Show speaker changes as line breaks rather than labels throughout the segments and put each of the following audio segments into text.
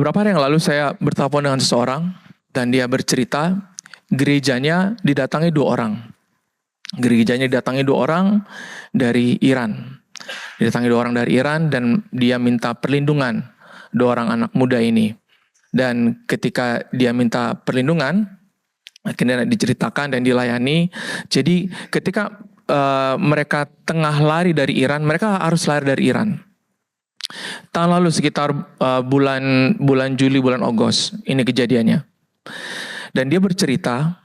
Beberapa hari yang lalu saya bertelepon dengan seseorang dan dia bercerita gerejanya didatangi 2 orang. Gerejanya didatangi 2 orang dari Iran. Didatangi 2 orang dari Iran dan dia minta perlindungan 2 orang anak muda ini. Dan ketika dia minta perlindungan, akhirnya diceritakan dan dilayani. Jadi ketika mereka tengah lari dari Iran, mereka harus lari dari Iran. Tahun lalu sekitar bulan Juli, bulan Agustus, ini kejadiannya. Dan dia bercerita,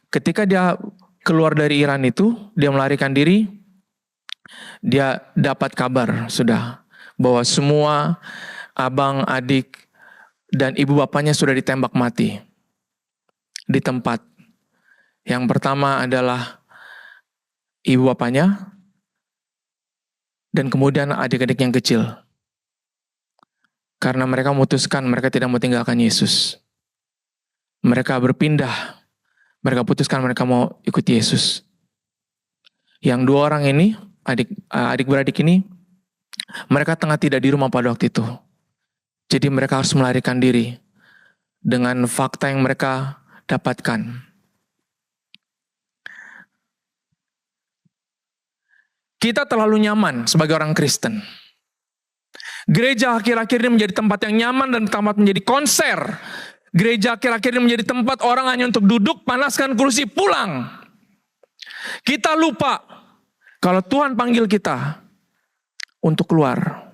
ketika dia keluar dari Iran itu, dia melarikan diri, dia dapat kabar sudah, bahwa semua abang, adik, dan ibu bapaknya sudah ditembak mati. Di tempat. Yang pertama adalah ibu bapaknya, dan kemudian adik-adik yang kecil. Karena mereka memutuskan mereka tidak mau tinggalkan Yesus. Mereka berpindah. Mereka putuskan mereka mau ikut Yesus. Yang 2 orang ini, adik-beradik ini, mereka tengah tidak di rumah pada waktu itu. Jadi mereka harus melarikan diri dengan fakta yang mereka dapatkan. Kita terlalu nyaman sebagai orang Kristen. Gereja akhir-akhir ini menjadi tempat yang nyaman dan tempat menjadi konser. Gereja akhir-akhir ini menjadi tempat orang hanya untuk duduk, panaskan kursi, pulang. Kita lupa kalau Tuhan panggil kita untuk keluar.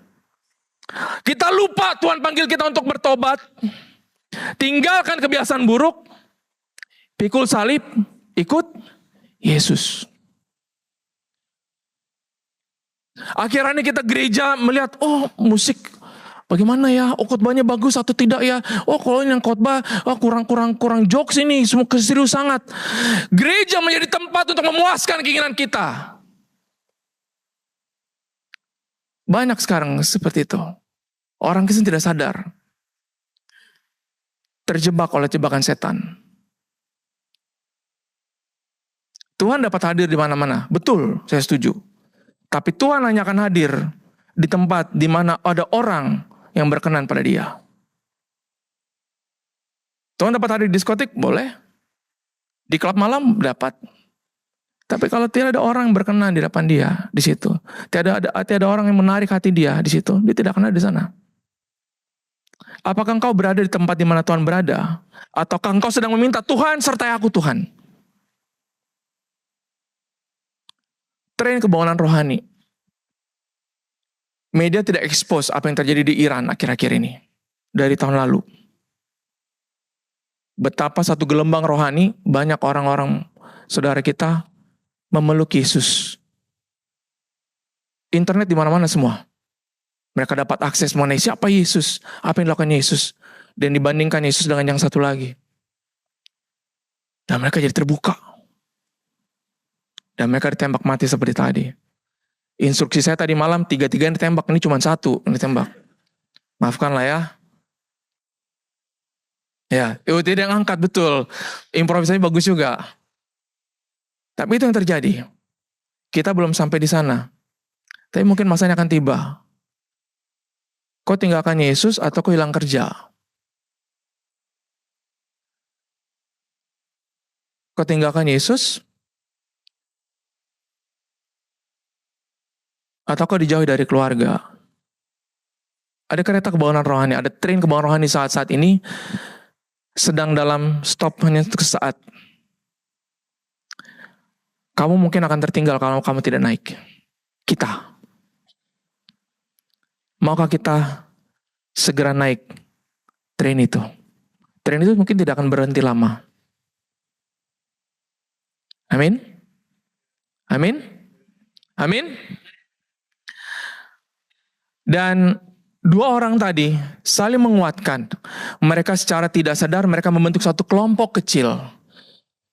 Kita lupa Tuhan panggil kita untuk bertobat. Tinggalkan kebiasaan buruk. Pikul salib, ikut Yesus. Akhirnya kita gereja melihat, oh musik bagaimana ya, oh khotbahnya bagus atau tidak ya, oh kalau ini yang khotbah, oh kurang jokes ini, semua serius sangat. Gereja menjadi tempat untuk memuaskan keinginan kita. Banyak sekarang seperti itu. Orang Kristen tidak sadar, terjebak oleh jebakan setan. Tuhan dapat hadir di mana-mana, betul, saya setuju. Tapi Tuhan hanya akan hadir di tempat di mana ada orang yang berkenan pada Dia. Tuhan dapat hadir di diskotik, boleh. Di klub malam, dapat. Tapi kalau tidak ada orang yang berkenan di depan Dia, di situ. Tidak ada orang yang menarik hati Dia di situ, Dia tidak akan ada di sana. Apakah engkau berada di tempat di mana Tuhan berada? Ataukah engkau sedang meminta, Tuhan sertai aku Tuhan? Tren kebangunan rohani. Media tidak expose apa yang terjadi di Iran akhir-akhir ini. Dari tahun lalu. Betapa satu gelembang rohani, banyak orang-orang saudara kita memeluk Yesus. Internet di mana-mana semua. Mereka dapat akses mengenai siapa Yesus, apa yang dilakukan Yesus. Dan dibandingkan Yesus dengan yang satu lagi. Dan mereka jadi terbuka. Dan mereka ditembak mati seperti tadi. Instruksi saya tadi malam, 3 yang ditembak, ini cuma 1 yang ditembak. Maafkanlah ya. Ya, itu tidak angkat, betul. Improvisasi bagus juga. Tapi itu yang terjadi. Kita belum sampai di sana. Tapi mungkin masanya akan tiba. Kau tinggalkan Yesus atau kau hilang kerja? Kau tinggalkan Yesus atau kau dijauhi dari keluarga? Ada kereta kebangunan rohani, ada tren kebangunan rohani saat-saat ini sedang dalam stop hanya untuk sesaat. Kamu mungkin akan tertinggal kalau kamu tidak naik. Kita. Maukah kita segera naik tren itu? Tren itu mungkin tidak akan berhenti lama. Amin? Amin? Amin? Dan 2 orang tadi saling menguatkan. Mereka secara tidak sadar mereka membentuk satu kelompok kecil.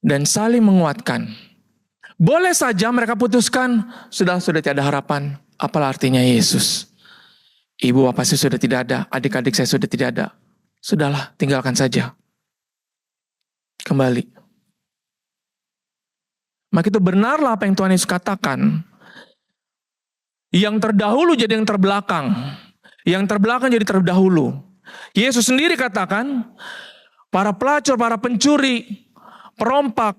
Dan saling menguatkan. Boleh saja mereka putuskan, sudah tiada harapan. Apalah artinya Yesus? Ibu bapak saya sudah tidak ada, adik-adik saya sudah tidak ada. Sudahlah, tinggalkan saja. Kembali. Maka itu benarlah apa yang Tuhan Yesus katakan. Yang terdahulu jadi yang terbelakang. Yang terbelakang jadi terdahulu. Yesus sendiri katakan, para pelacur, para pencuri, perompak,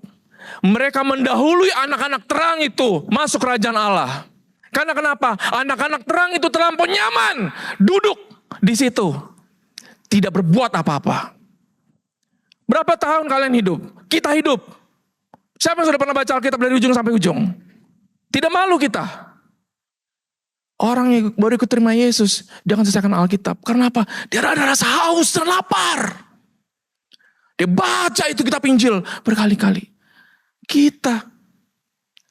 mereka mendahului anak-anak terang itu masuk kerajaan Allah. Karena kenapa? Anak-anak terang itu terlampau nyaman duduk di situ, tidak berbuat apa-apa. Berapa tahun kalian hidup? Kita hidup. Siapa yang sudah pernah baca Alkitab dari ujung sampai ujung? Tidak malu kita. Orang yang baru ikut terima Yesus, dia akan selesaikan Alkitab. Karena apa? Dia ada rasa haus dan lapar. Dia baca itu kitab Injil berkali-kali. Kita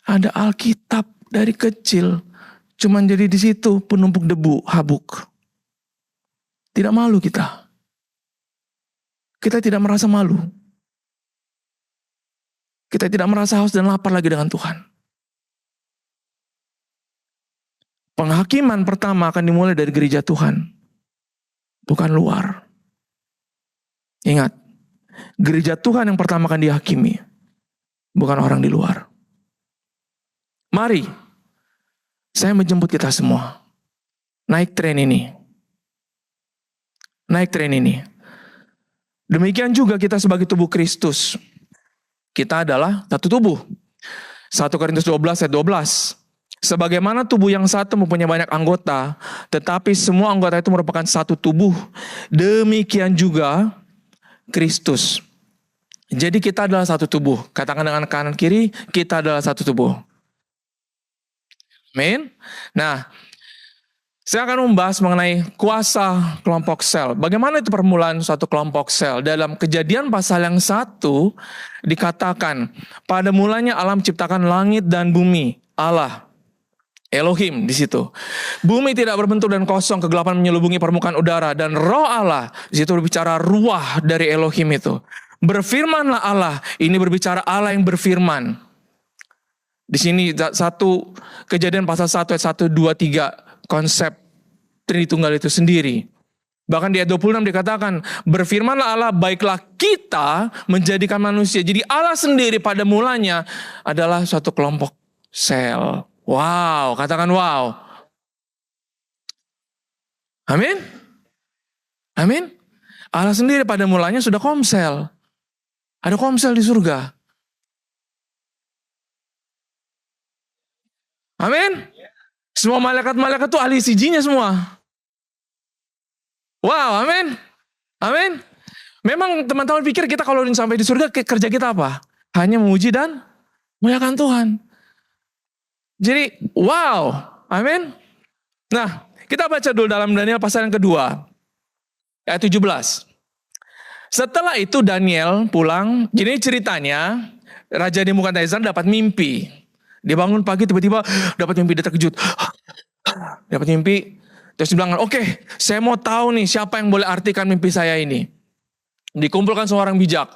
ada Alkitab dari kecil, cuman jadi di situ penumpuk debu, habuk. Tidak malu kita. Kita tidak merasa malu. Kita tidak merasa haus dan lapar lagi dengan Tuhan. Penghakiman pertama akan dimulai dari gereja Tuhan, bukan luar. Ingat, gereja Tuhan yang pertama akan dihakimi, bukan orang di luar. Mari, saya menjemput kita semua. Naik tren ini. Naik tren ini. Demikian juga kita sebagai tubuh Kristus. Kita adalah satu tubuh. 1 Korintus 12 ayat 12. Sebagaimana tubuh yang satu mempunyai banyak anggota, tetapi semua anggota itu merupakan satu tubuh. Demikian juga Kristus. Jadi kita adalah satu tubuh. Katakan dengan kanan kiri, kita adalah satu tubuh. Amin. Nah, saya akan membahas mengenai kuasa kelompok sel. Bagaimana itu permulaan suatu kelompok sel? Dalam Kejadian pasal yang 1 dikatakan, pada mulanya Allah menciptakan langit dan bumi. Allah, Elohim di situ. Bumi tidak berbentuk dan kosong, kegelapan menyelubungi permukaan udara, dan Roh Allah di situ berbicara ruah dari Elohim itu. Berfirmanlah Allah, ini berbicara Allah yang berfirman. Di sini satu Kejadian pasal 1 ayat 1, 2, 3 konsep Tritunggal itu sendiri. Bahkan di ayat 26 dikatakan, berfirmanlah Allah, baiklah kita menjadikan manusia. Jadi Allah sendiri pada mulanya adalah suatu kelompok sel. Wow, katakan wow. Amin. Amin. Allah sendiri pada mulanya sudah komsel. Ada komsel di surga. Amin. Semua malaikat-malaikat itu ahli sijinya semua. Wow, amin. Amin. Memang teman-teman pikir kita kalau sampai di surga kerja kita apa? Hanya memuji dan muliakan Tuhan. Jadi, wow, amin. Nah, kita baca dulu dalam Daniel pasal yang kedua, ayat 17. Setelah itu Daniel pulang, jadi ceritanya, Raja Nebukadnezar dapat mimpi. Dia bangun pagi tiba-tiba dapat mimpi, dia terkejut. Dapat mimpi, terus dia bilang, oke, saya mau tahu nih siapa yang boleh artikan mimpi saya ini. Dikumpulkan semua orang bijak.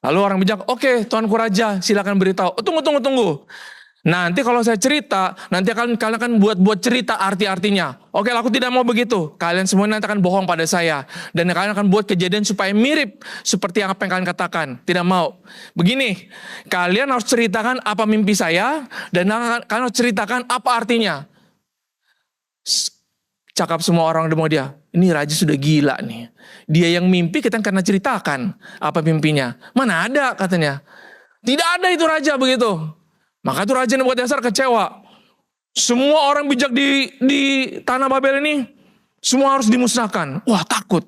Lalu orang bijak, oke, Tuanku Raja, silakan beritahu. Tunggu. Nanti kalau saya cerita, nanti kalian akan buat cerita arti-artinya. Oke, aku tidak mau begitu. Kalian semua nanti akan bohong pada saya. Dan kalian akan buat kejadian supaya mirip seperti apa yang kalian katakan. Tidak mau. Begini, kalian harus ceritakan apa mimpi saya, dan kalian harus ceritakan apa artinya. Cakap semua orang demo dia. Ini raja sudah gila nih. Dia yang mimpi, kita karena ceritakan apa mimpinya. Mana ada katanya. Tidak ada itu raja begitu. Maka itu Raja Nebukadnezar kecewa. Semua orang bijak di tanah Babel ini, semua harus dimusnahkan. Wah, takut.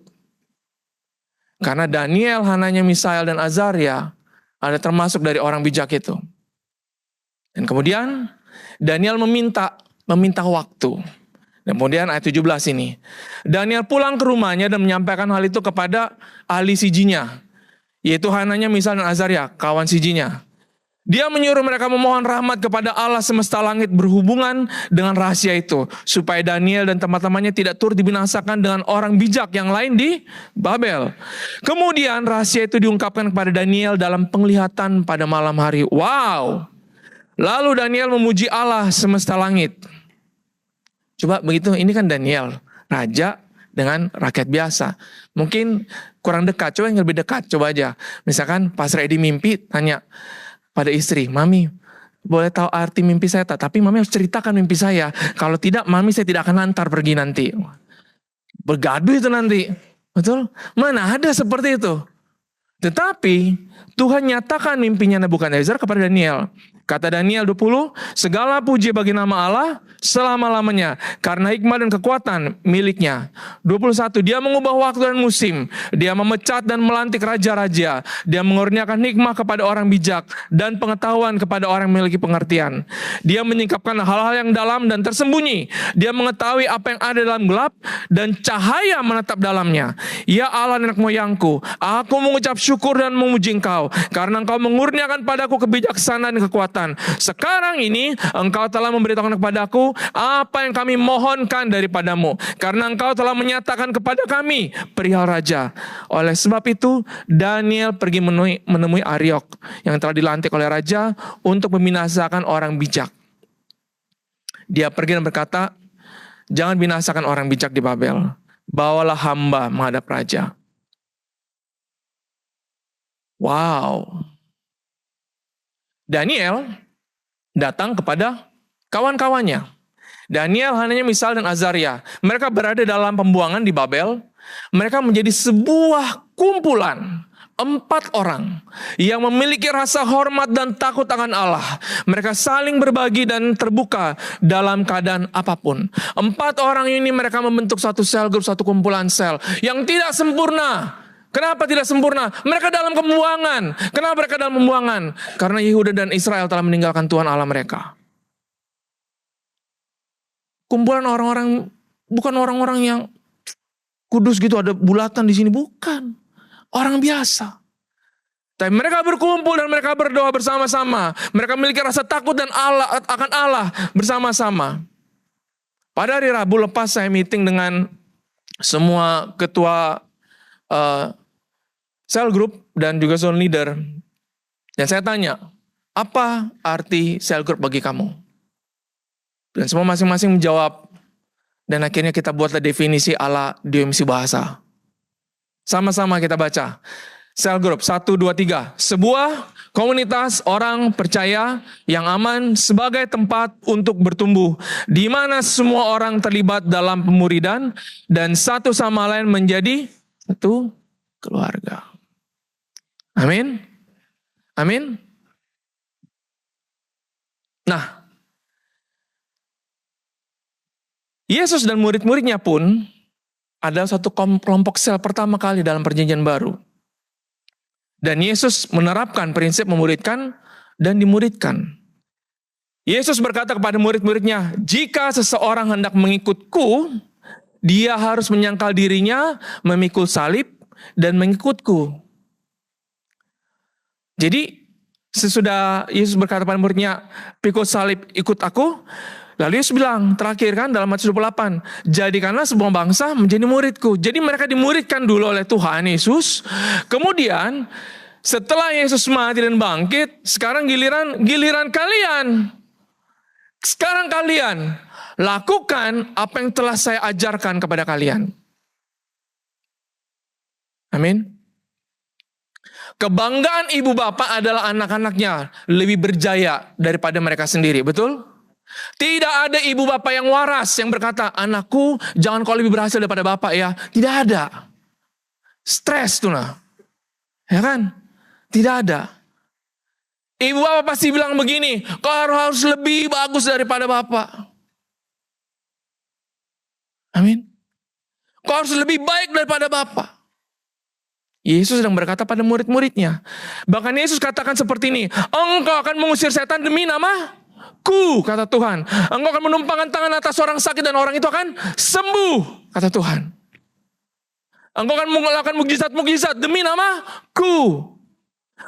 Karena Daniel, Hananya, Misael, dan Azaria ada termasuk dari orang bijak itu. Dan kemudian Daniel meminta waktu. Dan kemudian ayat 17 ini. Daniel pulang ke rumahnya dan menyampaikan hal itu kepada ahli sijinya. Yaitu Hananya, Misael, dan Azaria, kawan sijinya. Dia menyuruh mereka memohon rahmat kepada Allah semesta langit berhubungan dengan rahasia itu. Supaya Daniel dan teman-temannya tidak turut dibinasakan dengan orang bijak yang lain di Babel. Kemudian rahasia itu diungkapkan kepada Daniel dalam penglihatan pada malam hari. Wow. Lalu Daniel memuji Allah semesta langit. Coba begitu, ini kan Daniel, raja dengan rakyat biasa. Mungkin kurang dekat, coba yang lebih dekat, coba aja. Misalkan pas Redi mimpi, tanya pada istri, Mami, boleh tahu arti mimpi saya tak? Tapi Mami harus ceritakan mimpi saya. Kalau tidak, Mami saya tidak akan antar pergi nanti. Bergaduh itu nanti. Betul? Mana ada seperti itu? Tetapi Tuhan nyatakan mimpinya Nebukadnezar kepada Daniel. Kata Daniel 20, segala puji bagi nama Allah selama-lamanya, karena hikmat dan kekuatan miliknya. 21, dia mengubah waktu dan musim. Dia memecat dan melantik raja-raja. Dia mengurniakan hikmah kepada orang bijak dan pengetahuan kepada orang yang memiliki pengertian. Dia menyingkapkan hal-hal yang dalam dan tersembunyi. Dia mengetahui apa yang ada dalam gelap dan cahaya menetap dalamnya. Ya Allah nenek moyangku, aku mengucap syukur dan memuji Engkau, karena Engkau mengurniakan padaku kebijaksanaan dan kekuatan. Sekarang ini Engkau telah memberitahukan kepadaku apa yang kami mohonkan daripadamu, karena Engkau telah menyatakan kepada kami perihal raja. Oleh sebab itu Daniel pergi menemui Ariok yang telah dilantik oleh raja untuk membinasakan orang bijak. Dia pergi dan berkata, jangan binasakan orang bijak di Babel, bawalah hamba menghadap raja. Wow. Daniel datang kepada kawan-kawannya. Daniel, Hananya, Misal, dan Azaria. Mereka berada dalam pembuangan di Babel. Mereka menjadi sebuah kumpulan 4 orang yang memiliki rasa hormat dan takut akan Allah. Mereka saling berbagi dan terbuka dalam keadaan apapun. 4 orang ini mereka membentuk satu sel grup, satu kumpulan sel yang tidak sempurna. Kenapa tidak sempurna? Mereka dalam pembuangan. Kenapa mereka dalam pembuangan? Karena Yehuda dan Israel telah meninggalkan Tuhan Allah mereka. Kumpulan orang-orang, bukan orang-orang yang kudus gitu, ada bulatan di sini, bukan. Orang biasa. Tapi mereka berkumpul dan mereka berdoa bersama-sama. Mereka memiliki rasa takut dan akan Allah bersama-sama. Pada hari Rabu lepas saya meeting dengan semua ketua cell group dan juga zone leader. Dan saya tanya, apa arti cell group bagi kamu? Dan semua masing-masing menjawab. Dan akhirnya kita buatlah definisi ala dimensi bahasa. Sama-sama kita baca. Cell group 1, 2, 3. Sebuah komunitas orang percaya yang aman sebagai tempat untuk bertumbuh, di mana semua orang terlibat dalam pemuridan dan satu sama lain menjadi satu keluarga. Amin. Amin. Nah, Yesus dan murid-muridnya pun adalah satu kelompok sel pertama kali dalam perjanjian baru. Dan Yesus menerapkan prinsip memuridkan dan dimuridkan. Yesus berkata kepada murid-muridnya, jika seseorang hendak mengikutku, dia harus menyangkal dirinya, memikul salib, dan mengikutku. Jadi, sesudah Yesus berkata pada muridnya, pikul salib, ikut aku. Lalu Yesus bilang, terakhir kan dalam Matius 28, jadikanlah semua bangsa menjadi muridku. Jadi mereka dimuridkan dulu oleh Tuhan Yesus. Kemudian, setelah Yesus mati dan bangkit, sekarang giliran kalian. Sekarang kalian, lakukan apa yang telah saya ajarkan kepada kalian. Amin. Kebanggaan ibu bapak adalah anak-anaknya lebih berjaya daripada mereka sendiri, betul? Tidak ada ibu bapak yang waras yang berkata, anakku jangan kau lebih berhasil daripada bapak ya. Tidak ada. Stres tuh nah. Ya kan? Tidak ada. Ibu bapak pasti bilang begini, kau harus lebih bagus daripada bapak. Amin. Kau harus lebih baik daripada bapak. Yesus sedang berkata pada murid-muridnya. Bahkan Yesus katakan seperti ini, engkau akan mengusir setan demi namaku, kata Tuhan. Engkau akan menumpangkan tangan atas orang sakit dan orang itu akan sembuh, kata Tuhan. Engkau akan melakukan mukjizat-mukjizat demi namaku.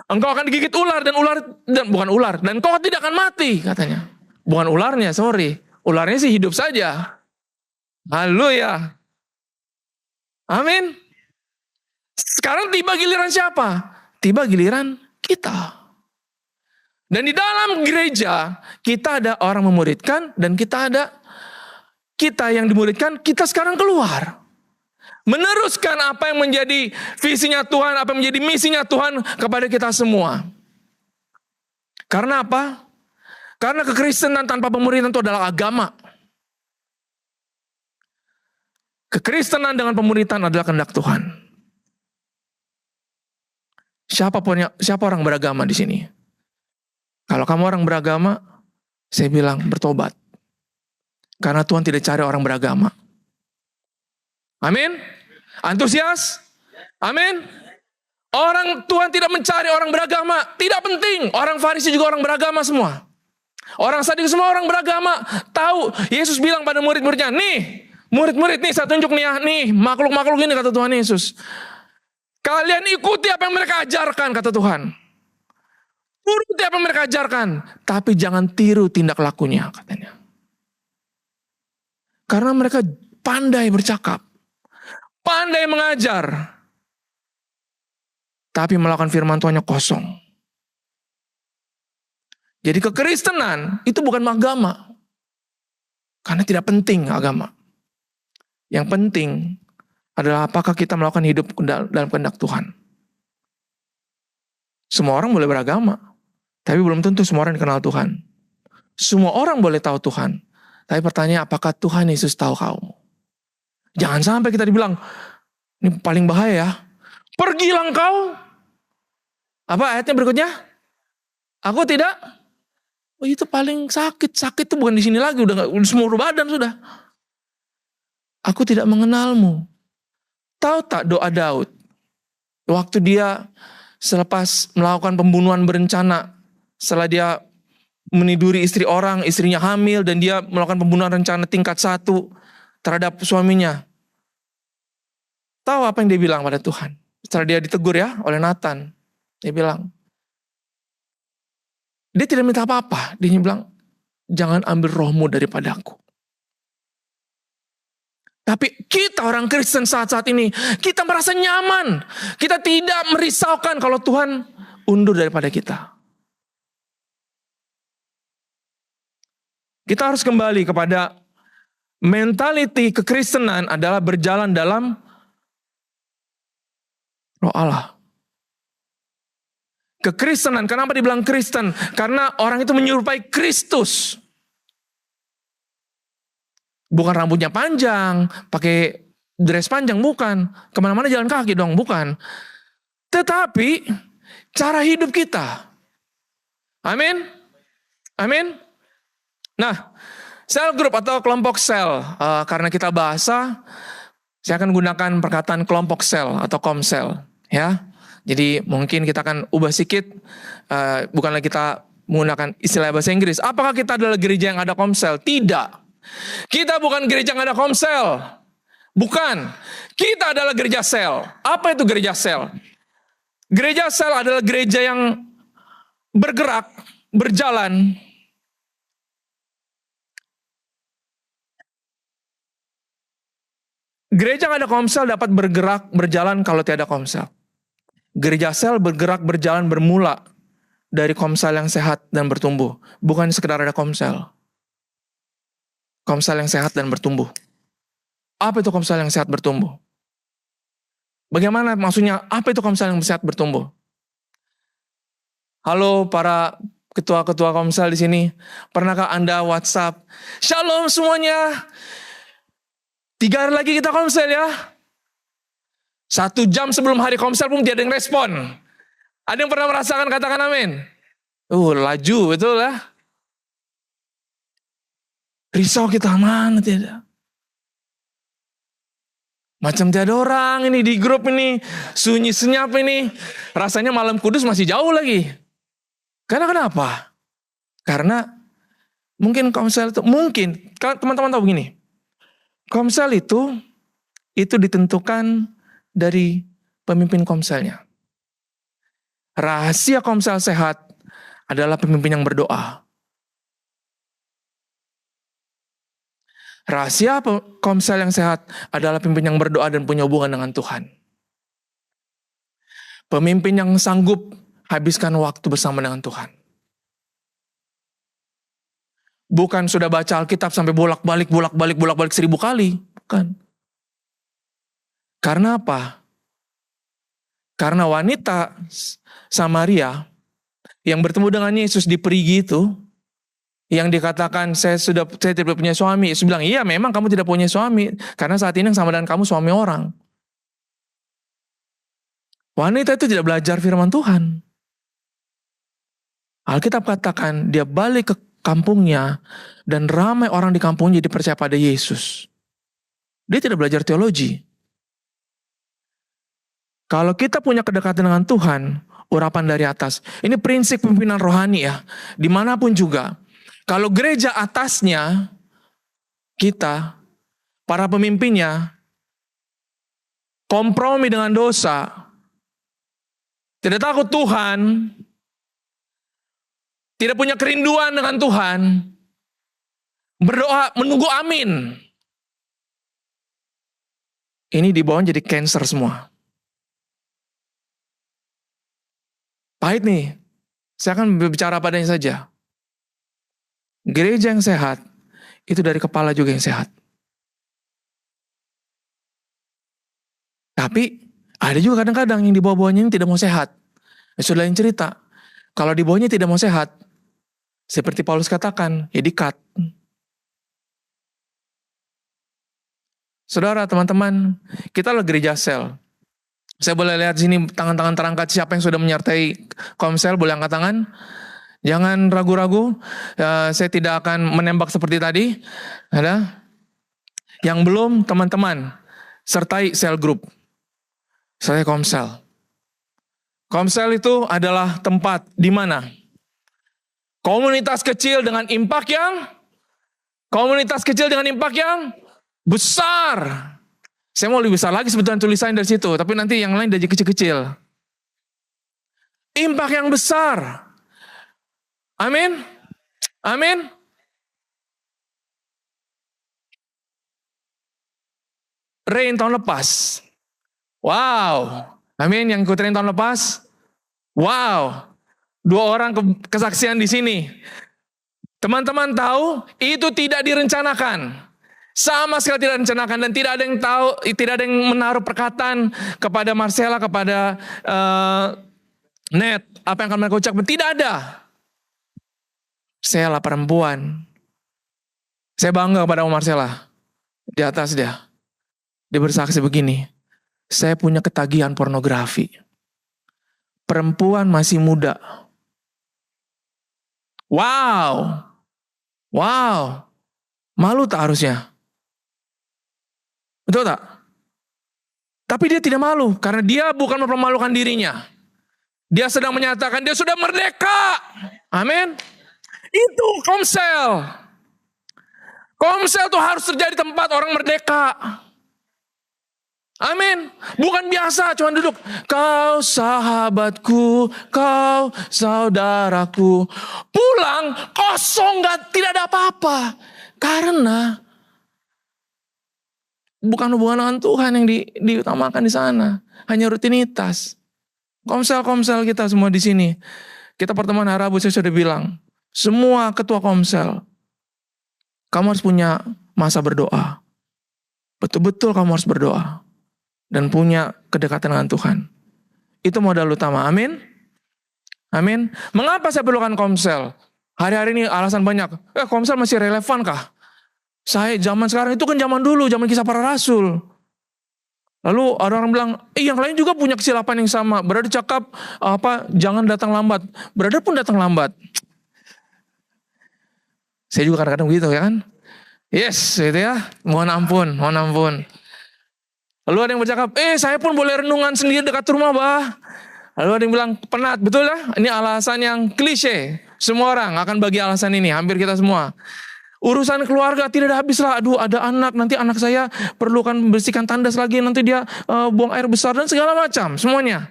Engkau akan digigit ular dan bukan ular, dan kau tidak akan mati, katanya. Bukan ularnya, sorry. Ularnya sih hidup saja. Haleluya. Amin. Sekarang tiba giliran siapa? Tiba giliran kita. Dan di dalam gereja, kita ada orang memuridkan, dan kita yang dimuridkan, kita sekarang keluar. Meneruskan apa yang menjadi visinya Tuhan, apa yang menjadi misinya Tuhan kepada kita semua. Karena apa? Karena kekristenan tanpa pemuridan itu adalah agama. Kekristenan dengan pemuritan adalah kehendak Tuhan. Siapa orang beragama di sini? Kalau kamu orang beragama, saya bilang bertobat. Karena Tuhan tidak cari orang beragama. Amin? Antusias? Amin? Orang Tuhan tidak mencari orang beragama. Tidak penting. Orang Farisi juga orang beragama semua. Orang Sadik semua orang beragama. Tahu, Yesus bilang pada murid-muridnya, nih, murid-murid nih, saya tunjuk nih ya, nih, makhluk-makhluk ini kata Tuhan Yesus. Kalian ikuti apa yang mereka ajarkan, kata Tuhan. Turuti apa yang mereka ajarkan. Tapi jangan tiru tindak lakunya, katanya. Karena mereka pandai bercakap. Pandai mengajar. Tapi melakukan firman Tuhannya kosong. Jadi kekristenan itu bukan agama. Karena tidak penting agama. Yang penting adalah apakah kita melakukan hidup dalam kehendak Tuhan. Semua orang boleh beragama. Tapi belum tentu semua orang dikenal Tuhan. Semua orang boleh tahu Tuhan. Tapi pertanyaan, apakah Tuhan Yesus tahu kamu? Jangan sampai kita dibilang, ini paling bahaya ya. Pergilah engkau. Apa ayatnya berikutnya? Aku tidak. Oh, itu paling sakit. Sakit itu bukan di sini lagi. Udah seluruh badan sudah. Aku tidak mengenalmu. Tahu tak doa Daud? Waktu dia selepas melakukan pembunuhan berencana. Setelah dia meniduri istri orang, istrinya hamil. Dan dia melakukan pembunuhan rencana tingkat 1 terhadap suaminya. Tahu apa yang dia bilang pada Tuhan? Setelah dia ditegur ya oleh Nathan. Dia bilang, dia tidak minta apa-apa. Dia bilang, jangan ambil rohmu daripadaku. Tapi kita orang Kristen saat-saat ini, kita merasa nyaman. Kita tidak merisaukan kalau Tuhan undur daripada kita. Kita harus kembali kepada mentality kekristenan adalah berjalan dalam Roh Allah. Kekristenan, kenapa dibilang Kristen? Karena orang itu menyerupai Kristus. Bukan rambutnya panjang, pakai dress panjang, bukan. Kemana-mana jalan kaki dong, bukan. Tetapi, cara hidup kita. Amin? Amin? Nah, sel group atau kelompok sel. Karena kita bahasa, saya akan gunakan perkataan kelompok sel atau komsel. Ya, jadi mungkin kita akan ubah sedikit, bukanlah kita menggunakan istilah bahasa Inggris. Apakah kita adalah gereja yang ada komsel? Tidak. Kita bukan gereja yang ada komsel. Bukan. Kita adalah gereja sel. Apa itu gereja sel? Gereja sel adalah gereja yang bergerak, berjalan. Gereja yang ada komsel dapat bergerak, berjalan kalau tiada komsel. Gereja sel bergerak, berjalan, bermula dari komsel yang sehat dan bertumbuh. Bukan sekedar ada komsel. Komsel yang sehat dan bertumbuh. Apa itu komsel yang sehat bertumbuh? Bagaimana maksudnya? Apa itu komsel yang sehat bertumbuh? Halo para ketua-ketua komsel di sini. Pernahkah Anda WhatsApp? Shalom semuanya. 3 hari lagi kita komsel ya. 1 jam sebelum hari komsel pun tidak ada yang respon. Ada yang pernah merasakan, katakan amin. Laju betul ya. Risau kita, mana tidak. Macam tiada orang ini di grup ini. Sunyi senyap ini. Rasanya malam kudus masih jauh lagi. Karena kenapa? Karena mungkin komsel itu, mungkin, teman-teman tahu begini. Komsel itu ditentukan dari pemimpin komselnya. Rahasia komsel sehat adalah pemimpin yang berdoa. Rahasia komsel yang sehat adalah pemimpin yang berdoa dan punya hubungan dengan Tuhan. Pemimpin yang sanggup habiskan waktu bersama dengan Tuhan. Bukan sudah baca Alkitab sampai bolak-balik 1000 kali. Bukan. Karena apa? Karena wanita Samaria yang bertemu dengan Yesus di Perigi Yang dikatakan saya tidak punya suami. Yesus bilang, iya memang kamu tidak punya suami. Karena saat ini yang sama dengan kamu suami orang. Wanita itu tidak belajar firman Tuhan. Alkitab katakan dia balik ke kampungnya dan ramai orang di kampungnya dipercaya pada Yesus. Dia tidak belajar teologi. Kalau kita punya kedekatan dengan Tuhan, urapan dari atas. Ini prinsip pimpinan rohani ya. Dimanapun juga. Kalau gereja atasnya, kita, para pemimpinnya, kompromi dengan dosa, tidak takut Tuhan, tidak punya kerinduan dengan Tuhan, berdoa menunggu amin. Ini di bawah jadi cancer semua. Pahit nih, saya akan berbicara padanya saja. Gereja yang sehat, itu dari kepala juga yang sehat. Tapi, ada juga kadang-kadang yang di bawah-bawahnya yang tidak mau sehat. Sudah lain cerita. Kalau di bawahnya tidak mau sehat, seperti Paulus katakan, ya di-cut. Saudara, teman-teman, kita adalah gereja sel. Saya boleh lihat sini tangan-tangan terangkat, siapa yang sudah menyertai komsel, boleh angkat tangan. Jangan ragu-ragu, saya tidak akan menembak seperti tadi. Ada? Yang belum, teman-teman, sertai sel group. Saya komsel. Komsel itu adalah tempat di mana komunitas kecil dengan impact yang besar. Saya mau lebih besar lagi sebetulnya tulisan dari situ, tapi nanti yang lain dari kecil-kecil. Impact yang besar. Amin. Amin. Rain tahun lepas. Wow. Amin. Yang ikut Rain tahun lepas. Wow. 2 orang kesaksian di sini. Teman-teman tahu, itu tidak direncanakan. Sama sekali tidak direncanakan. Dan tidak ada yang tahu, tidak ada yang menaruh perkataan kepada Marcella, kepada Net. Apa yang akan mereka ucapkan. Tidak ada. Saya lah perempuan. Saya bangga kepada Marcella. Di atas dia. Dia bersaksi begini. Saya punya ketagihan pornografi. Perempuan masih muda. Wow. Wow. Malu tak harusnya? Betul tak? Tapi dia tidak malu. Karena dia bukan mempermalukan dirinya. Dia sedang menyatakan dia sudah merdeka. Amin. Itu komsel. Komsel itu harus terjadi tempat orang merdeka. Amin. Bukan biasa cuma duduk. Kau sahabatku, kau saudaraku. Pulang kosong, tidak ada apa-apa. Karena bukan hubungan dengan Tuhan yang diutamakan di sana. Hanya rutinitas. Komsel-komsel kita semua di sini. Kita pertemuan hari Rabu saya sudah bilang. Semua ketua komsel, kamu harus punya masa berdoa. Betul-betul kamu harus berdoa. Dan punya kedekatan dengan Tuhan. Itu modal utama, amin? Amin. Mengapa saya perlukan komsel? Hari-hari ini alasan banyak. Komsel masih relevan kah? Saya zaman sekarang itu kan zaman dulu, zaman Kisah Para Rasul. Lalu ada orang bilang, yang lain juga punya kesilapan yang sama. Brother cakap, jangan datang lambat. Brother pun datang lambat. Saya juga kadang-kadang begitu ya kan. Yes, gitu ya. Mohon ampun. Lalu ada yang bercakap, saya pun boleh renungan sendiri dekat rumah, bah. Lalu ada yang bilang, penat. Betul ya? Ini alasan yang klise. Semua orang akan bagi alasan ini, hampir kita semua. Urusan keluarga tidak ada habis lah. Aduh, ada anak, nanti anak saya perlukan membersihkan tandas lagi, nanti dia buang air besar dan segala macam, semuanya.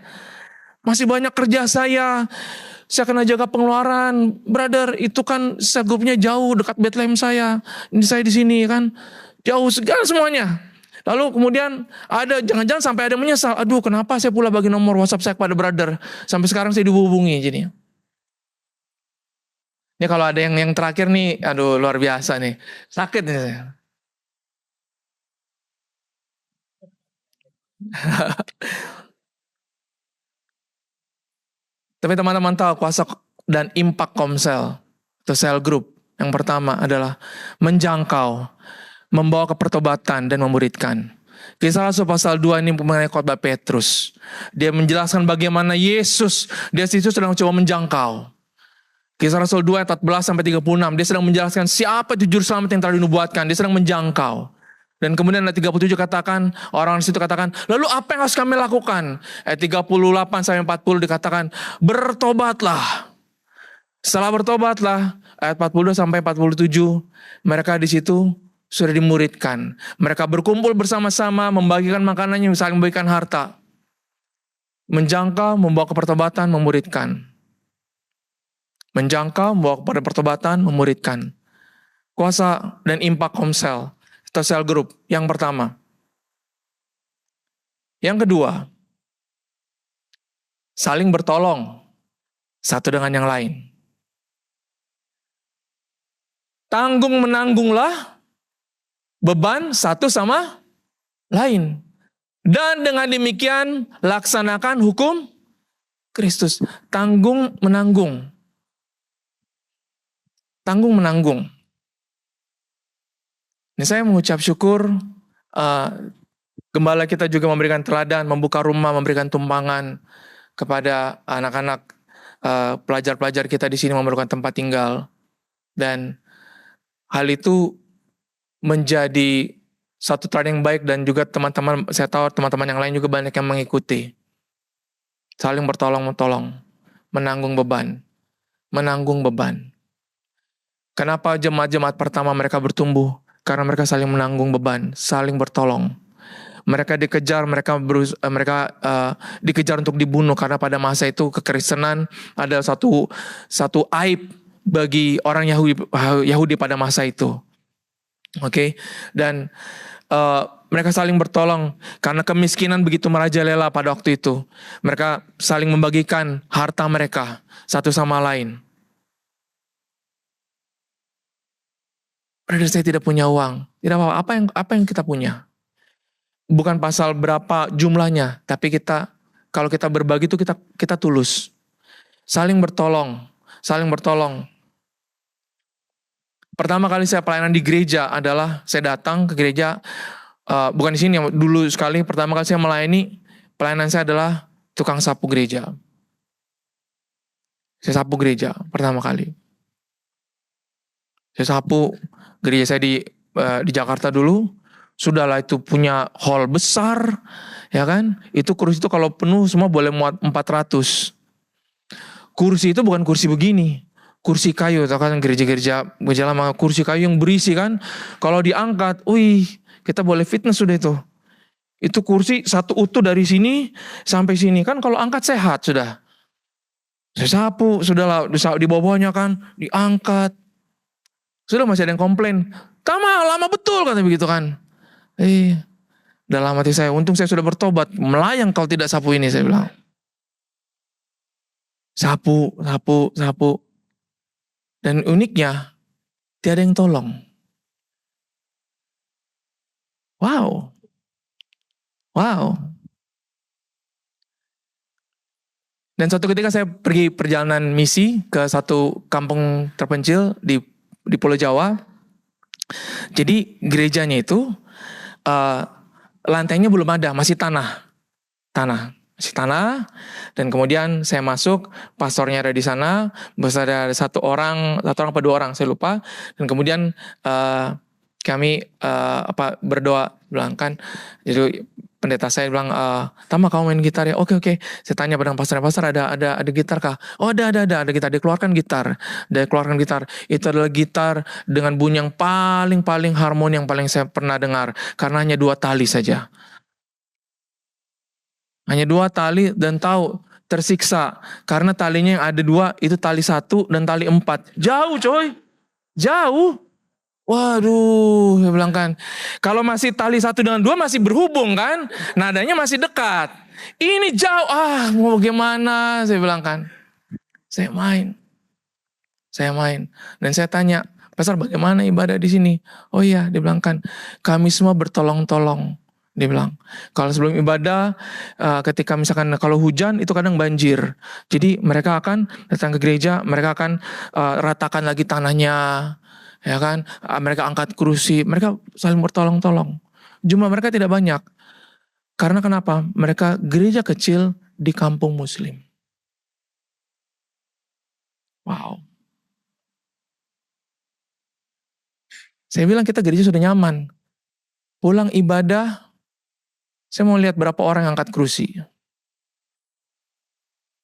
Masih banyak kerja saya kena jaga pengeluaran. Brother, itu kan grupnya jauh dekat Bethlehem saya. Ini saya di sini kan. Jauh segala semuanya. Lalu kemudian ada, jangan-jangan sampai ada menyesal. Aduh, kenapa saya pula bagi nomor WhatsApp saya kepada brother. Sampai sekarang saya dihubungi jadi. Ini kalau ada yang terakhir nih, aduh luar biasa nih. Sakit nih saya. Tapi teman-teman tahu kuasa dan impact komsel atau sel group. Yang pertama adalah menjangkau, membawa ke pertobatan dan memuridkan. Kisah Rasul pasal 2 ini mengenai khotbah Petrus. Dia menjelaskan bagaimana Yesus, dia situ sedang coba menjangkau. Kisah Rasul 2 ayat 14 sampai 36, dia sedang menjelaskan siapa jujur selamat yang telah dinubuatkan. Dia sedang menjangkau. Dan kemudian ayat 37 katakan, orang di situ katakan, lalu apa yang harus kami lakukan? Ayat 38 sampai 40 dikatakan, bertobatlah. Setelah bertobatlah, ayat 42 sampai 47, mereka di situ sudah dimuridkan. Mereka berkumpul bersama-sama, membagikan makanannya, saling membagikan harta. Menjangkau, membawa ke pertobatan, memuridkan. Menjangkau, membawa kepada pertobatan, memuridkan. Kuasa dan impact komsel atau sel group yang pertama. Yang kedua, saling bertolong satu dengan yang lain. Tanggung menanggunglah beban satu sama lain. Dan dengan demikian laksanakan hukum Kristus. Tanggung menanggung. Tanggung menanggung. Ini saya mengucap syukur, gembala kita juga memberikan teladan, membuka rumah, memberikan tumpangan kepada anak-anak, pelajar-pelajar kita di sini memerlukan tempat tinggal. Dan hal itu menjadi satu teladan yang baik dan juga teman-teman, saya tahu teman-teman yang lain juga banyak yang mengikuti. Saling bertolong-tolong, menanggung beban. Menanggung beban. Kenapa jemaat-jemaat pertama mereka bertumbuh? Karena mereka saling menanggung beban, saling bertolong. Mereka dikejar, mereka dikejar untuk dibunuh karena pada masa itu kekristenan ada satu aib bagi orang Yahudi pada masa itu. Oke, dan mereka saling bertolong karena kemiskinan begitu merajalela pada waktu itu. Mereka saling membagikan harta mereka satu sama lain. Brother, saya tidak punya uang. Tidak apa-apa. Apa yang kita punya? Bukan pasal berapa jumlahnya, tapi kalau kita berbagi itu kita tulus. Saling bertolong, saling bertolong. Pertama kali saya pelayanan di gereja adalah saya datang ke gereja, bukan di sini, dulu sekali pertama kali saya melayani, pelayanan saya adalah tukang sapu gereja. Saya sapu gereja pertama kali. Saya sapu gereja saya di Jakarta dulu. Sudahlah, itu punya hall besar, ya kan? Itu kursi itu kalau penuh semua boleh muat 400. Kursi itu bukan kursi begini, kursi kayu, tahu kan gereja-gereja lama, kursi kayu yang berisi kan. Kalau diangkat, kita boleh fitness sudah itu. Itu kursi satu utuh dari sini sampai sini kan, kalau angkat sehat sudah. Saya sapu, sudahlah di bawahnya kan, diangkat. Sudah masih ada yang komplain, "Tama, lama betul," kata begitu kan. Dalam hati saya, untung saya sudah bertobat, melayang kalau tidak sapu ini, saya bilang. Sapu. Dan uniknya, tiada yang tolong. Wow. Dan suatu ketika saya pergi perjalanan misi ke satu kampung terpencil di Pulau Jawa. Jadi gerejanya itu lantainya belum ada, masih tanah. Dan kemudian saya masuk, pastornya ada di sana, ada satu orang atau dua orang, saya lupa. Dan kemudian kami berdoa, bilang kan, jadi pendeta saya bilang, "Tama, kamu main gitar ya?" Oke. Saya tanya pada pastor ada gitar kah? Oh, ada gitar. Dia keluarkan gitar. Itu adalah gitar dengan bunyi yang paling harmoni yang paling saya pernah dengar, karena hanya 2 tali saja. Hanya 2 tali, dan tahu tersiksa karena talinya yang ada 2 itu tali 1 dan tali 4. Jauh coy. Jauh. Waduh, saya bilang kan, kalau masih tali 1 dengan 2 masih berhubung kan, nadanya masih dekat. Ini jauh, mau gimana, saya bilang kan. Saya main. Dan saya tanya, "Pastor, bagaimana ibadah di sini?" "Oh iya," dia bilang kan, "kami semua bertolong-tolong Dia bilang, kalau sebelum ibadah, ketika misalkan kalau hujan itu kadang banjir. Jadi mereka akan datang ke gereja, mereka akan ratakan lagi tanahnya, ya kan? Mereka angkat kursi, mereka saling bertolong-tolong. Jumlah mereka tidak banyak. Karena kenapa? Mereka gereja kecil di kampung Muslim. Wow. Saya bilang kita gereja sudah nyaman. Pulang ibadah, saya mau lihat berapa orang yang angkat kursi.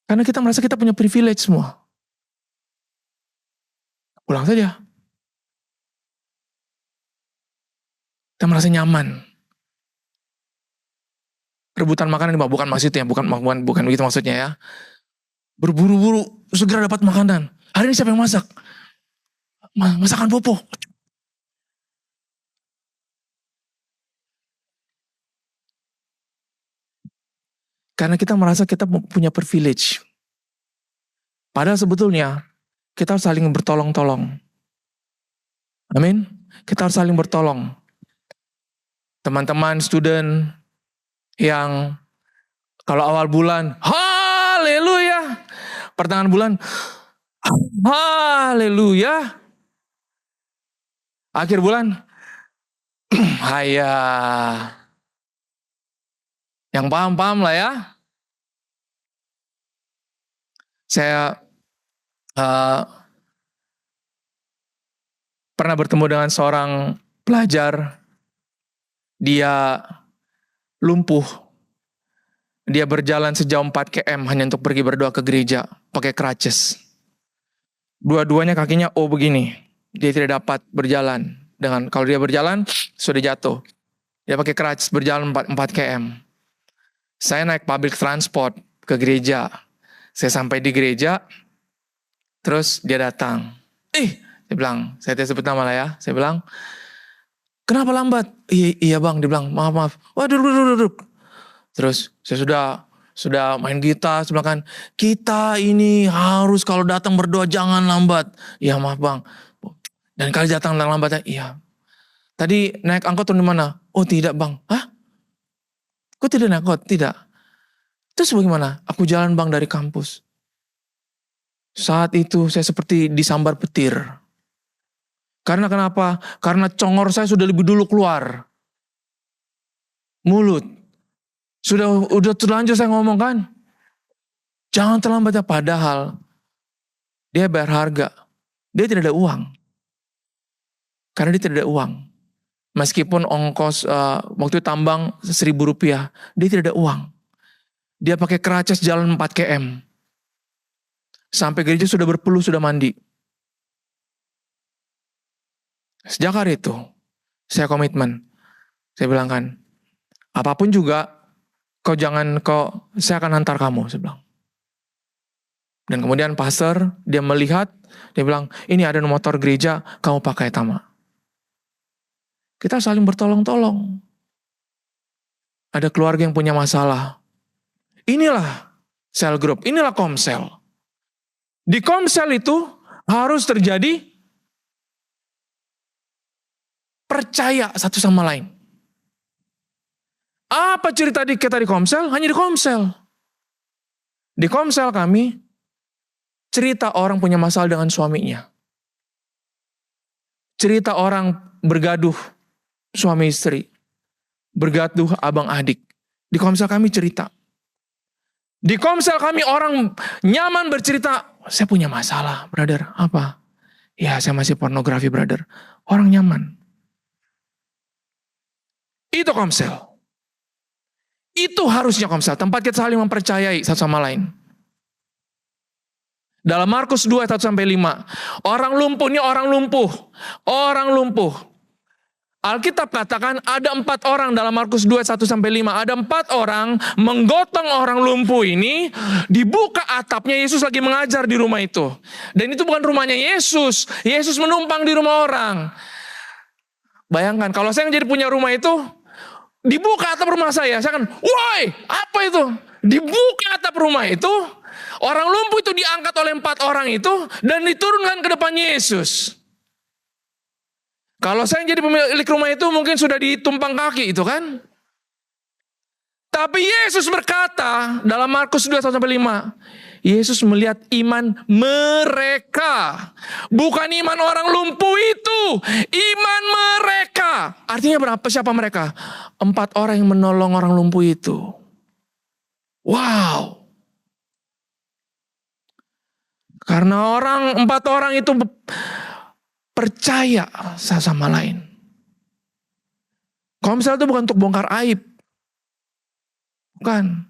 Karena kita merasa kita punya privilege semua. Pulang saja. Kita merasa nyaman. Rebutan makanan, bukan maksudnya, bukan begitu maksudnya ya. Berburu-buru, segera dapat makanan. Hari ini siapa yang masak? Masakan Popo. Karena kita merasa kita punya privilege. Padahal sebetulnya kita harus saling bertolong-tolong. Amin. Kita harus saling bertolong. Teman-teman student yang kalau awal bulan, haleluya. Pertengahan bulan, haleluya. Akhir bulan, hayah. Yang paham-paham lah ya. Saya pernah bertemu dengan seorang pelajar. Dia lumpuh. Dia berjalan sejauh 4 km hanya untuk pergi berdoa ke gereja. Pakai crutches. Dua-duanya kakinya begini. Dia tidak dapat berjalan. Kalau dia berjalan, sudah jatuh. Dia pakai crutches berjalan 4 km. Saya naik public transport ke gereja. Saya sampai di gereja, terus dia datang. Dia bilang, saya tidak sebut nama lah ya. Saya bilang, kenapa lambat? Iya bang, dia bilang, maaf. Wah duduk. Terus saya sudah main gitar, saya bilang kan, kita ini harus kalau datang berdoa jangan lambat. Iya maaf bang. Dan kali datang lambat, iya. Tadi naik angkot di mana? Oh tidak bang. Hah? Kok tidak naik angkot? Tidak. Terus bagaimana? Aku jalan bang dari kampus. Saat itu saya seperti disambar petir. Karena kenapa? Karena congor saya sudah lebih dulu keluar. Mulut. Udah terlanjur saya ngomong kan. Jangan terlambat ya. Padahal dia bayar harga. Dia tidak ada uang. Karena dia tidak ada uang. Meskipun ongkos waktu tambang Rp1.000, dia tidak ada uang. Dia pakai crutches jalan 4 km. Sampai gereja sudah berpeluh, sudah mandi. Sejak hari itu, saya komitmen. Saya bilang kan, apapun juga, saya akan hantar kamu, saya bilang. Dan kemudian pastor, dia melihat, dia bilang, ini ada motor gereja, kamu pakai Tama. Kita saling bertolong-tolong. Ada keluarga yang punya masalah. Inilah cell group, inilah komsel. Di komsel itu harus terjadi percaya satu sama lain. Apa cerita kita di komsel? Hanya di komsel. Di komsel kami, cerita orang punya masalah dengan suaminya. Cerita orang bergaduh suami istri. Bergaduh abang adik. Di komsel kami cerita. Di komsel kami orang nyaman bercerita. Saya punya masalah, brother. Apa? Ya, saya masih pornografi, brother. Orang nyaman. Itu komsel. Itu harusnya komsel. Tempat kita saling mempercayai satu sama lain. Dalam Markus 2, 1-5. Orang lumpuh, ini orang lumpuh. Orang lumpuh. Alkitab katakan ada 4 orang dalam Markus 2, 1-5. Ada 4 orang menggotong orang lumpuh ini. Dibuka atapnya, Yesus lagi mengajar di rumah itu. Dan itu bukan rumahnya Yesus. Yesus menumpang di rumah orang. Bayangkan, kalau saya jadi punya rumah itu, dibuka atap rumah saya akan, woi, apa itu? Dibuka atap rumah itu, orang lumpuh itu diangkat oleh 4 orang itu, dan diturunkan ke depan Yesus. Kalau saya jadi pemilik rumah itu, mungkin sudah ditumpang kaki itu kan. Tapi Yesus berkata dalam Markus 2:1-5, Yesus melihat iman mereka. Bukan iman orang lumpuh itu. Iman mereka. Artinya berapa? Siapa mereka? 4 orang yang menolong orang lumpuh itu. Wow. Karena 4 orang itu percaya satu sama lain. Kalau misalnya itu bukan untuk bongkar aib. Bukan.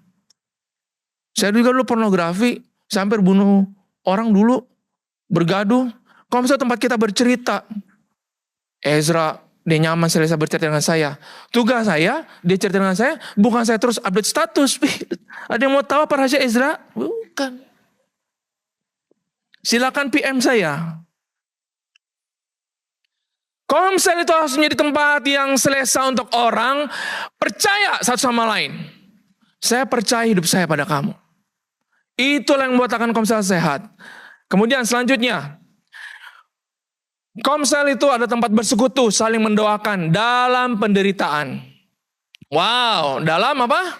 Saya juga dulu pornografi, saya hampir bunuh orang dulu, bergaduh. Kalau misalnya tempat kita bercerita, Ezra, dia nyaman selesai bercerita dengan saya. Tugas saya, dia cerita dengan saya, bukan saya terus update status. Ada yang mau tahu apa rahasia Ezra? Bukan. Silakan PM saya. Kalau misalnya itu harus menjadi tempat yang selesa untuk orang, percaya satu sama lain. Saya percaya hidup saya pada kamu. Itulah yang membuat akan Komsel sehat. Kemudian selanjutnya, Komsel itu ada tempat bersekutu, saling mendoakan dalam penderitaan. Wow, dalam apa?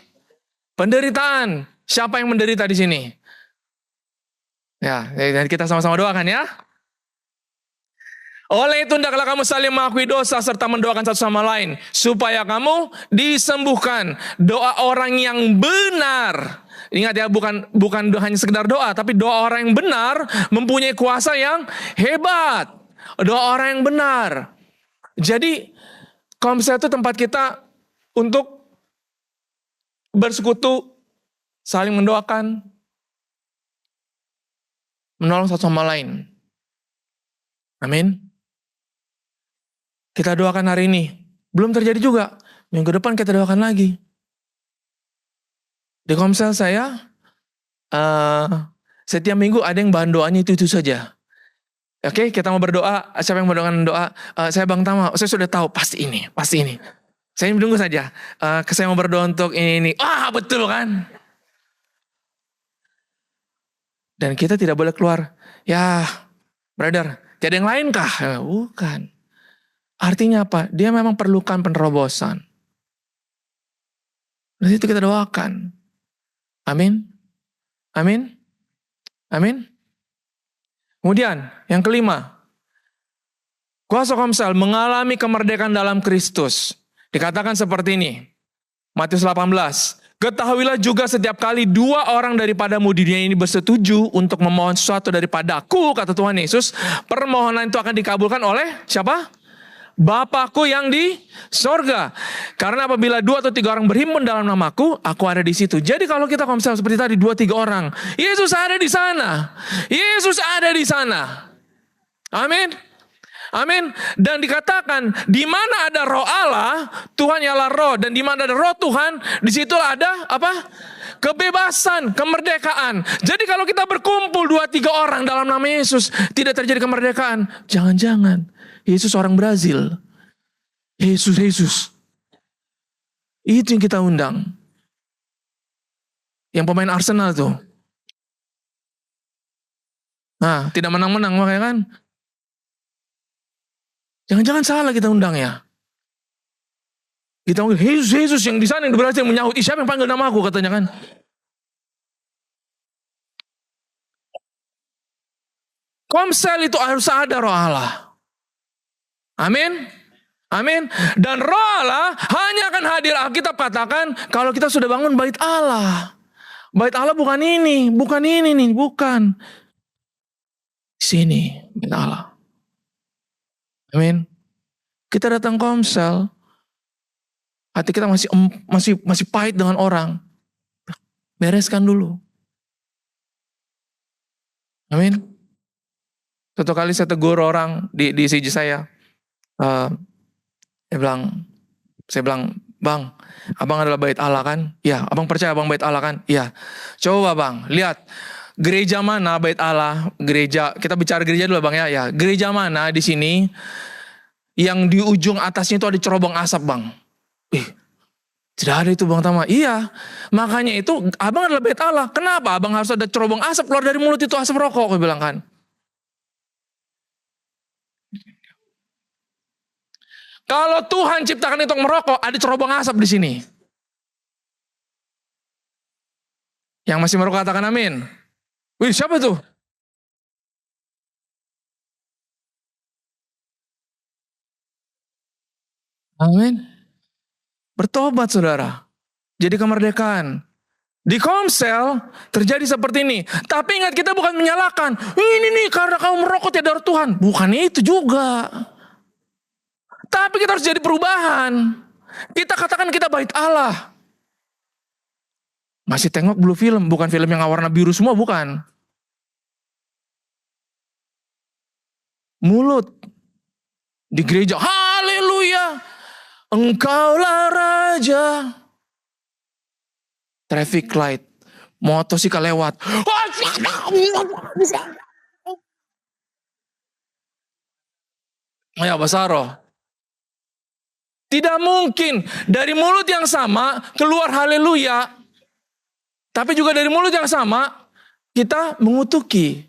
Penderitaan. Siapa yang menderita di sini? Ya, kita sama-sama doakan ya. Oleh itu hendaklah kamu saling mengakui dosa serta mendoakan satu sama lain supaya kamu disembuhkan. Doa orang yang benar. Ingat ya, bukan hanya sekedar doa, tapi doa orang yang benar mempunyai kuasa yang hebat. Doa orang yang benar. Jadi, Komsel itu tempat kita untuk bersekutu, saling mendoakan, menolong satu sama lain. Amin. Kita doakan hari ini. Belum terjadi juga. Minggu depan kita doakan lagi. Di Komsel saya, setiap minggu ada yang bahan doanya itu saja. Oke, kita mau berdoa. Siapa yang mendoakan doa? Saya Bang Tama, saya sudah tahu pasti ini. Saya menunggu saja. Saya mau berdoa untuk ini. Betul kan? Dan kita tidak boleh keluar. Ya, brother, tiada yang lain kah? Bukan. Artinya apa? Dia memang perlukan penerobosan. Dan itu kita doakan. Amin. Amin. Amin. Kemudian, yang kelima. Kuasa Komsel mengalami kemerdekaan dalam Kristus. Dikatakan seperti ini. Matius 18. Ketahuilah juga setiap kali 2 orang daripadamu di dunia ini bersetuju untuk memohon sesuatu daripadaku, kata Tuhan Yesus, permohonan itu akan dikabulkan oleh siapa? Bapakku yang di sorga. Karena apabila 2 atau 3 orang berhimpun dalam namaku, aku ada di situ. Jadi kalau kita Komsel seperti tadi 2-3 orang, Yesus ada di sana. Yesus ada di sana. Amin. Amin. Dan dikatakan di mana ada roh Allah, Tuhan ialah roh, dan di mana ada roh Tuhan, di situ ada apa? Kebebasan, kemerdekaan. Jadi kalau kita berkumpul 2-3 orang dalam nama Yesus, tidak terjadi kemerdekaan. Jangan-jangan Yesus orang Brazil. Yesus. Itu yang kita undang. Yang pemain Arsenal tuh. Nah, tidak menang-menang makanya kan. Jangan-jangan salah kita undang ya. Kita undang Yesus yang di sana yang di Brazil yang menyahut. Siapa yang panggil nama aku katanya kan. Komsel itu harus ada roh Allah. Amin. Amin. Dan roh Allah hanya akan hadir. Alkitab katakan kalau kita sudah bangun bait Allah. Bait Allah bukan ini nih, bukan. Sini bait Allah. Amin. Kita datang Komsel, hati kita masih pahit dengan orang. Bereskan dulu. Amin. Satu kali saya tegur orang di CJ saya. Saya bilang, Bang, abang adalah bait Allah kan? Iya. Abang percaya abang bait Allah kan? Iya. Coba bang, lihat gereja mana bait Allah? Gereja, kita bicara gereja dulu bang ya. Ya, gereja mana di sini yang di ujung atasnya itu ada cerobong asap bang? Tidak ada itu Bang Tama. Iya, makanya itu abang adalah bait Allah. Kenapa abang harus ada cerobong asap keluar dari mulut itu, asap rokok? Aku bilang kan. Kalau Tuhan ciptakan itu untuk merokok, ada cerobong asap di sini. Yang masih merokok katakan amin. Wih, siapa tuh? Amin. Bertobat saudara. Jadi kemerdekaan. Di Komsel terjadi seperti ini. Tapi ingat, kita bukan menyalahkan. Ini nih karena kamu merokok tidak ada Tuhan. Bukan itu juga. Tapi kita harus jadi perubahan. Kita katakan kita bait Allah. Masih tengok Blue Film, bukan film yang warna biru semua, bukan. Mulut. Di gereja, haleluya. Engkaulah Raja. Traffic light. Motosikal lewat. Ya Basaro. Tidak mungkin dari mulut yang sama keluar haleluya. Tapi juga dari mulut yang sama kita mengutuki.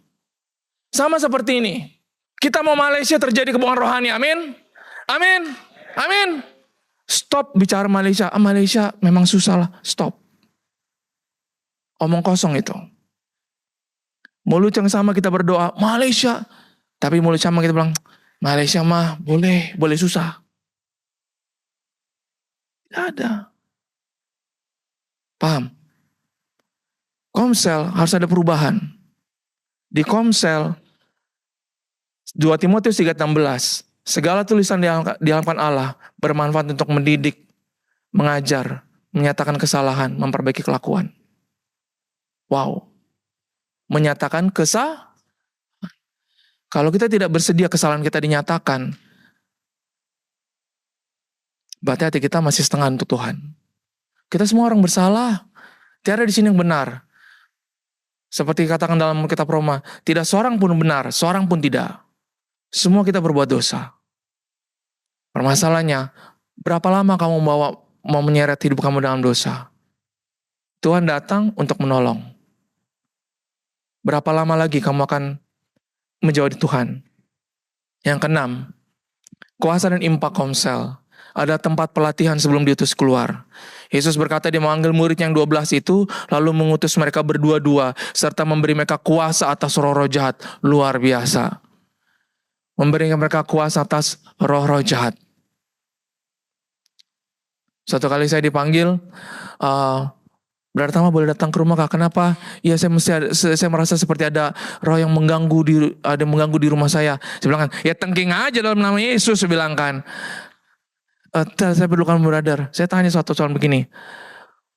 Sama seperti ini. Kita mau Malaysia terjadi kebohongan rohani. Amin. Amin. Amin. Stop bicara Malaysia. Malaysia memang susah lah. Stop. Omong kosong itu. Mulut yang sama kita berdoa, Malaysia. Tapi mulut sama kita bilang, Malaysia mah boleh susah. Tidak ada. Paham? Komsel harus ada perubahan. Di Komsel 2 Timotius 3:16, segala tulisan di hadapan Allah bermanfaat untuk mendidik, mengajar, menyatakan kesalahan, memperbaiki kelakuan. Wow. Menyatakan kesalahan. Kalau kita tidak bersedia kesalahan kita dinyatakan, berarti hati kita masih setengah untuk Tuhan. Kita semua orang bersalah. Tiada di sini yang benar. Seperti katakan dalam kitab Roma, tidak seorang pun benar, seorang pun tidak. Semua kita berbuat dosa. Permasalahannya, berapa lama kamu mau menyeret hidup kamu dalam dosa? Tuhan datang untuk menolong. Berapa lama lagi kamu akan menjauh di Tuhan? Yang keenam, kuasa dan impak Komsel. Ada tempat pelatihan sebelum diutus keluar. Yesus berkata dia memanggil murid yang 12 itu, lalu mengutus mereka berdua-dua, serta memberi mereka kuasa atas roh-roh jahat. Luar biasa. Memberi mereka kuasa atas roh-roh jahat. Suatu kali saya dipanggil, Brother Tama boleh datang ke rumah Kak? Kenapa? Ya saya merasa seperti ada roh yang mengganggu di rumah saya. Saya bilang kan, ya tengking aja dalam nama Yesus, saya bilang kan. Saya perlukan brother. Saya tanya suatu soal begini.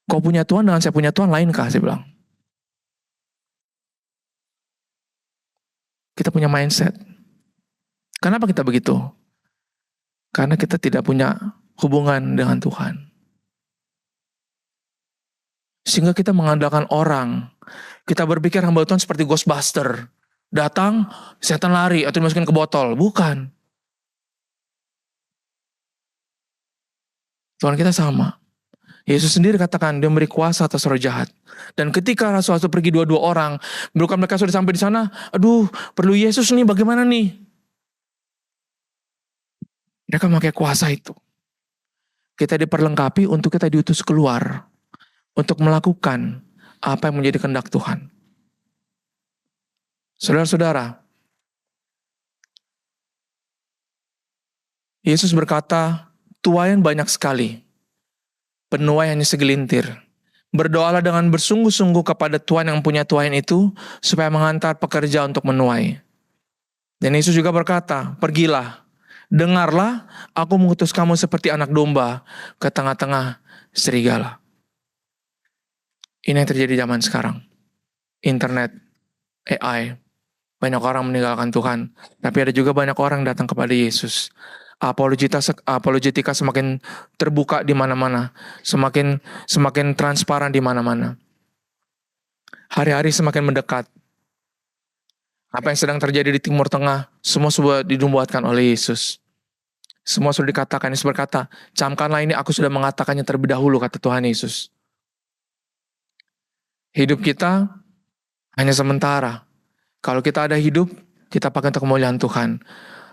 Kau punya Tuhan dengan saya punya Tuhan lain kah? Saya bilang. Kita punya mindset. Kenapa kita begitu? Karena kita tidak punya hubungan dengan Tuhan. Sehingga kita mengandalkan orang. Kita berpikir hamba Tuhan seperti Ghostbuster. Datang, setan lari atau dimasukin ke botol. Bukan. Tuhan kita sama. Yesus sendiri katakan dia memberi kuasa atas roh jahat. Dan ketika rasul-rasul pergi 2 orang, bukan mereka sudah sampai di sana, aduh perlu Yesus nih, bagaimana nih? Mereka memakai kuasa itu. Kita diperlengkapi untuk kita diutus keluar. Untuk melakukan apa yang menjadi kehendak Tuhan. Saudara-saudara, Yesus berkata, tuaian banyak sekali, penuai hanya segelintir. Berdoalah dengan bersungguh-sungguh kepada Tuhan yang punya tuaian itu, supaya mengantar pekerja untuk menuai. Dan Yesus juga berkata, pergilah, dengarlah, aku mengutus kamu seperti anak domba ke tengah-tengah serigala. Ini yang terjadi zaman sekarang. Internet, AI, banyak orang meninggalkan Tuhan, tapi ada juga banyak orang datang kepada Yesus. Apologetika semakin terbuka di mana-mana, semakin transparan di mana-mana. Hari-hari semakin mendekat. Apa yang sedang terjadi di Timur Tengah, semua sudah dinubuatkan oleh Yesus. Semua sudah dikatakan. Yesus berkata, camkanlah ini, aku sudah mengatakannya terlebih dahulu, kata Tuhan Yesus. Hidup kita hanya sementara. Kalau kita ada hidup, kita pakai untuk kemuliaan Tuhan.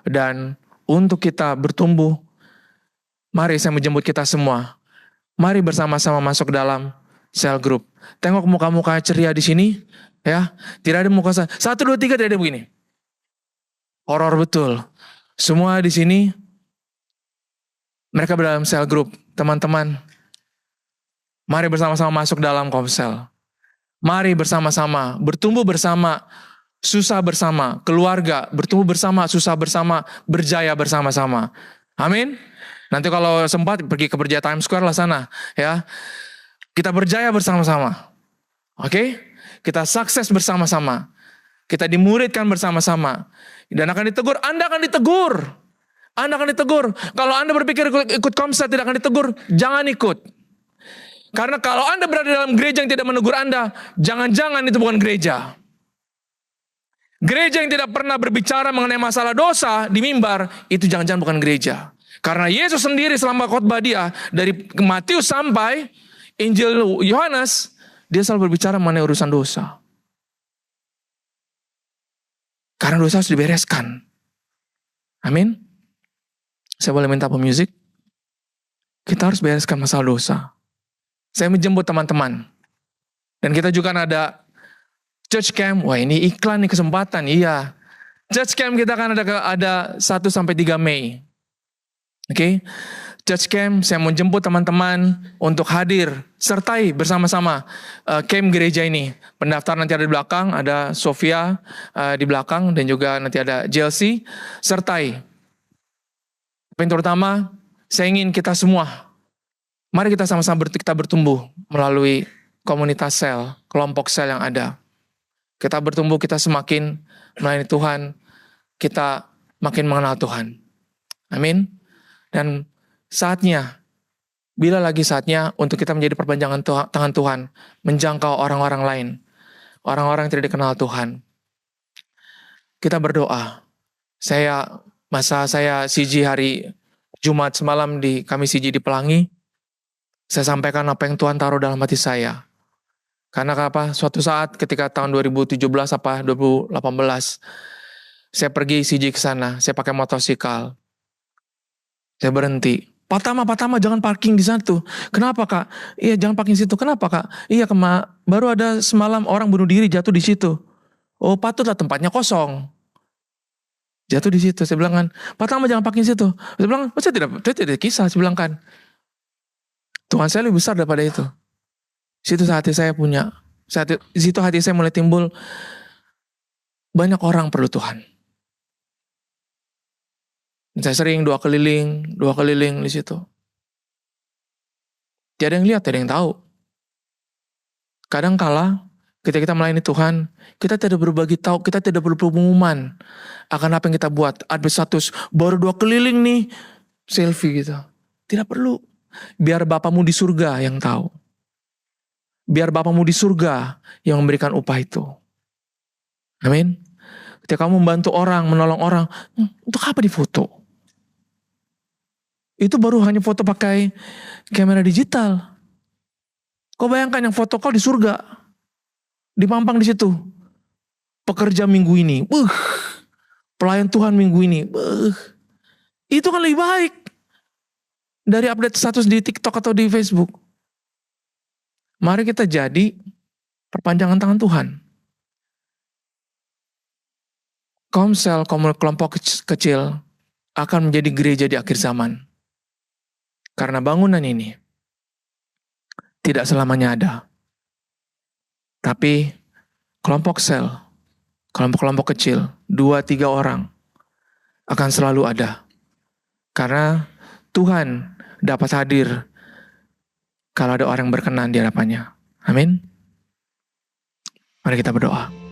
Dan untuk kita bertumbuh, mari saya menjemput kita semua. Mari bersama-sama masuk dalam Cell group. Tengok muka-muka ceria di sini, ya. Tidak ada muka 1, 2, 3 tidak ada begini. Horor betul. Semua di sini mereka berdalam cell group. Teman-teman, mari bersama-sama masuk dalam komsel. Mari bersama-sama, bertumbuh bersama, susah bersama, keluarga, bertumbuh bersama, susah bersama, berjaya bersama-sama. Amin. Nanti kalau sempat pergi ke Berjaya Times Square lah sana, ya. Kita berjaya bersama-sama. Oke? Kita sukses bersama-sama. Kita dimuridkan bersama-sama. Dan akan ditegur, Anda akan ditegur. Anda akan ditegur. Kalau Anda berpikir ikut komsel tidak akan ditegur, jangan ikut. Karena kalau Anda berada dalam gereja yang tidak menegur Anda, jangan-jangan itu bukan gereja. Gereja yang tidak pernah berbicara mengenai masalah dosa di mimbar, itu jangan-jangan bukan gereja. Karena Yesus sendiri selama khotbah dia, dari Matius sampai Injil Yohanes, dia selalu berbicara mengenai urusan dosa. Karena dosa harus dibereskan. Amin. Saya boleh minta pemusik? Kita harus bereskan masalah dosa. Saya menjemput teman-teman. Dan kita juga ada church camp. Wah, ini iklan nih, kesempatan. Iya. Church camp kita akan ada 1-3 Mei. Oke. Church camp, saya mau jemput teman-teman untuk hadir, sertai bersama-sama camp gereja ini. Pendaftaran nanti ada di belakang, ada Sofia di belakang, dan juga nanti ada JLC, sertai. Yang terutama, saya ingin kita semua, mari kita sama-sama kita bertumbuh melalui komunitas sel, kelompok sel yang ada. Kita bertumbuh, kita semakin melayani Tuhan, kita makin mengenal Tuhan. Amin. Dan saatnya, bila lagi saatnya untuk kita menjadi perpanjangan tangan Tuhan, menjangkau orang-orang lain, orang-orang yang tidak dikenal Tuhan. Kita berdoa. Masa saya CG hari Jumat semalam kami CG di Pelangi, saya sampaikan apa yang Tuhan taruh dalam hati saya. Karena apa? Suatu saat ketika tahun 2017 2018, saya pergi CG ke sana, saya pakai motosikal. Saya berhenti. Pertama jangan parking di situ. Kenapa, Kak? Iya, jangan parking di situ. Kenapa, Kak? Iya, baru ada semalam orang bunuh diri jatuh di situ. Oh, patutlah tempatnya kosong. Jatuh di situ. Saya bilang kan, pertama jangan parking di situ. Saya bilang, saya tidak kisah. Saya bilang kan, Tuhan saya lebih besar daripada itu. Situ hati saya punya. Situ hati saya mulai timbul, banyak orang perlu Tuhan. Saya sering doa keliling di situ. Tiada yang lihat, tiada yang tahu. Kadang kala ketika kita melayani Tuhan, kita tidak berbagi tahu, kita tidak perlu pengumuman akan apa yang kita buat. Ada status, baru doa keliling nih, selfie gitu. Tidak perlu. Biar Bapamu di surga yang tahu. Biar Bapamu di surga yang memberikan upah itu. Amin. Ketika kamu membantu orang, menolong orang, untuk apa difoto? Itu baru hanya foto pakai kamera digital. Kau bayangkan yang foto kau di surga, dipampang di situ. Pekerja minggu ini, pelayan Tuhan minggu ini, itu kan lebih baik dari update status di TikTok atau di Facebook. Mari kita jadi perpanjangan tangan Tuhan. Komsel, kelompok kecil akan menjadi gereja di akhir zaman. Karena bangunan ini tidak selamanya ada. Tapi kelompok sel, kelompok-kelompok kecil, 2-3 orang akan selalu ada. Karena Tuhan dapat hadir kalau ada orang yang berkenan di hadapannya. Amin. Mari kita berdoa.